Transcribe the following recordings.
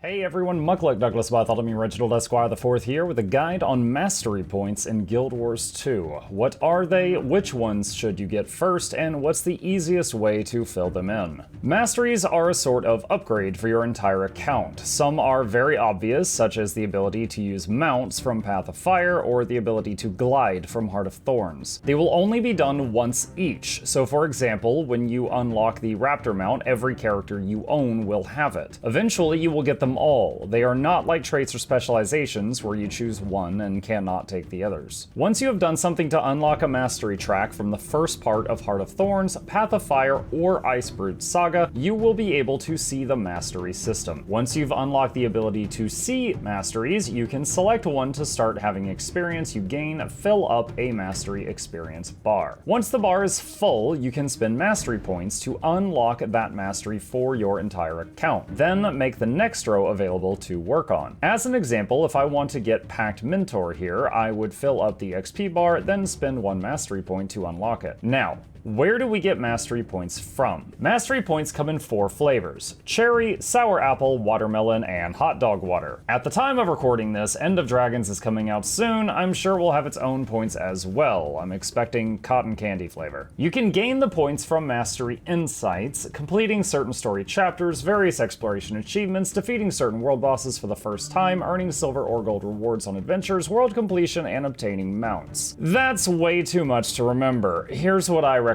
Hey everyone, Muckluck Douglas Bartholomew Reginald Esquire IV here with a guide on mastery points in Guild Wars 2. What are they, which ones should you get first, and what's the easiest way to fill them in? Masteries are a sort of upgrade for your entire account. Some are very obvious, such as the ability to use mounts from Path of Fire or the ability to glide from Heart of Thorns. They will only be done once each, so for example, when you unlock the Raptor mount, every character you own will have it. Eventually you will get them all. They are not like traits or specializations where you choose one and cannot take the others. Once you have done something to unlock a mastery track from the first part of Heart of Thorns, Path of Fire, or Icebrood Saga, you will be able to see the mastery system. Once you've unlocked the ability to see masteries, you can select one to start having experience you gain fill up a mastery experience bar. Once the bar is full, you can spend mastery points to unlock that mastery for your entire account. Then make the next row available to work on. As an example, if I want to get Pact Mentor here, I would fill up the XP bar, then spend one mastery point to unlock it. Now, where do we get mastery points from? Mastery points come in 4 flavors: cherry, sour apple, watermelon, and hot dog water. At the time of recording this, End of Dragons is coming out soon. I'm sure we'll have its own points as well. I'm expecting cotton candy flavor. You can gain the points from mastery insights, completing certain story chapters, various exploration achievements, defeating certain world bosses for the first time, earning silver or gold rewards on adventures, world completion, and obtaining mounts. That's way too much to remember. Here's what I recommend.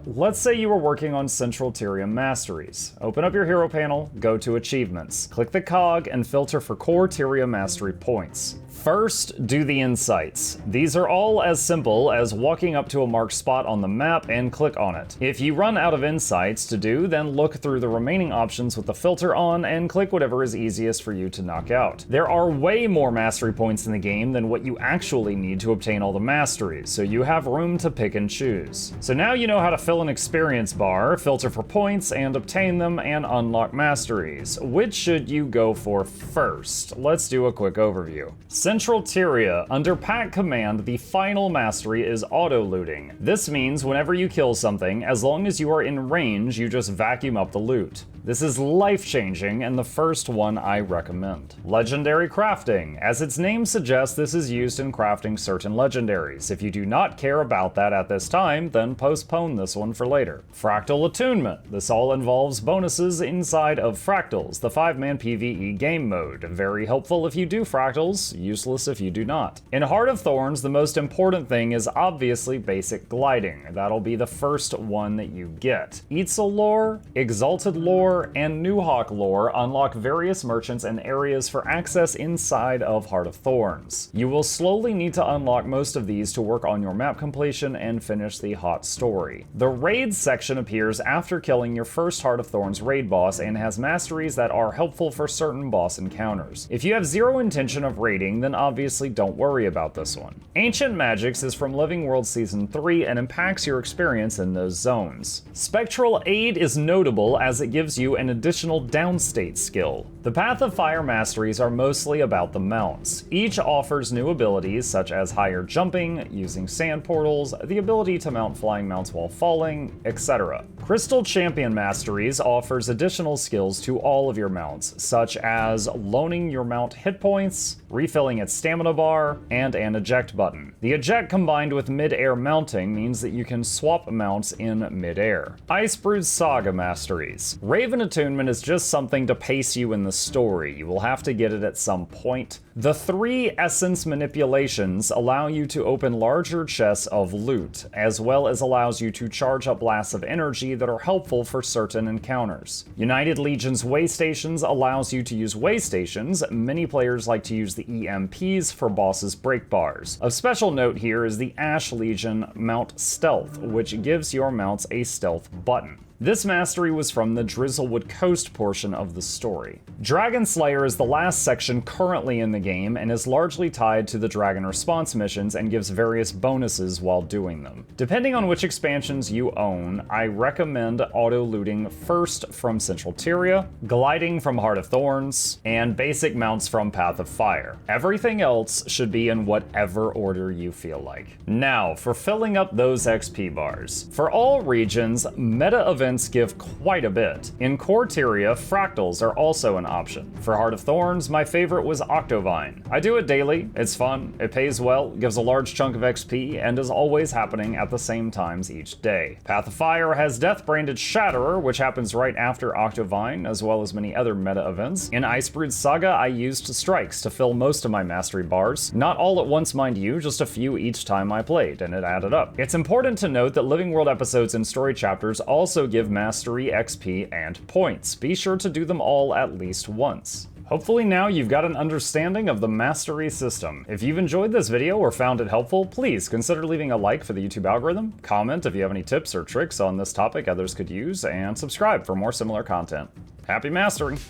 Let's say you are working on Central Tyria Masteries. Open up your hero panel, go to Achievements, click the cog, and filter for Core Tyria Mastery points. First, do the insights. These are all as simple as walking up to a marked spot on the map and click on it. If you run out of insights to do, then look through the remaining options with the filter on and click whatever is easiest for you to knock out. There are way more mastery points in the game than what you actually need to obtain all the masteries, so you have room to pick and choose. So now you know how to fill an experience bar, filter for points, and obtain them, and unlock masteries. Which should you go for first? Let's do a quick overview. Central Tyria. Under Pact Command, the final mastery is auto-looting. This means whenever you kill something, as long as you are in range, you just vacuum up the loot. This is life-changing, and the first one I recommend. Legendary Crafting. As its name suggests, this is used in crafting certain legendaries. If you do not care about that at this time, then postpone this one for later. Fractal Attunement. This all involves bonuses inside of Fractals, the 5-man PvE game mode. Very helpful if you do Fractals, useless if you do not. In Heart of Thorns, the most important thing is obviously basic gliding. That'll be the first one that you get. Eitzel lore, Exalted lore, and New Hawk lore unlock various merchants and areas for access inside of Heart of Thorns. You will slowly need to unlock most of these to work on your map completion and finish the hot story. The raid section appears after killing your first Heart of Thorns raid boss and has masteries that are helpful for certain boss encounters. If you have zero intention of raiding, then obviously don't worry about this one. Ancient Magics is from Living World Season 3 and impacts your experience in those zones. Spectral Aid is notable as it gives you an additional downstate skill. The Path of Fire masteries are mostly about the mounts. Each offers new abilities such as higher jumping, using sand portals, the ability to mount flying mounts while falling, etc. Crystal Champion masteries offers additional skills to all of your mounts, such as loaning your mount hit points, refilling its stamina bar, and an eject button. The eject combined with mid-air mounting means that you can swap mounts in mid-air. Icebrood Saga masteries. Raven Attunement is just something to pace you in the story. You will have to get it at some point. The 3 essence manipulations allow you to open larger chests of loot, as well as allows you to charge up blasts of energy that are helpful for certain encounters. United Legion's way stations allows you to use way stations. Many players like to use the EMPs for bosses' break bars. Of special note here is the Ash Legion Mount Stealth, which gives your mounts a stealth button. This mastery was from the Drizzlewood Coast portion of the story. Dragon Slayer is the last section currently in the game and is largely tied to the Dragon Response missions and gives various bonuses while doing them. Depending on which expansions you own, I recommend auto-looting first from Central Tyria, gliding from Heart of Thorns, and basic mounts from Path of Fire. Everything else should be in whatever order you feel like. Now, for filling up those XP bars. For all regions, meta events give quite a bit. In Core Tyria, fractals are also an option. For Heart of Thorns, my favorite was Octovine. I do it daily, it's fun, it pays well, gives a large chunk of XP, and is always happening at the same times each day. Path of Fire has Death-branded Shatterer, which happens right after Octovine, as well as many other meta events. In Icebrood Saga, I used Strikes to fill most of my mastery bars. Not all at once, mind you, just a few each time I played, and it added up. It's important to note that Living World episodes and story chapters also give mastery XP and points. Be sure to do them all at least once. Hopefully now you've got an understanding of the mastery system. If you've enjoyed this video or found it helpful, please consider leaving a like for the YouTube algorithm, comment if you have any tips or tricks on this topic others could use, and subscribe for more similar content. Happy mastering!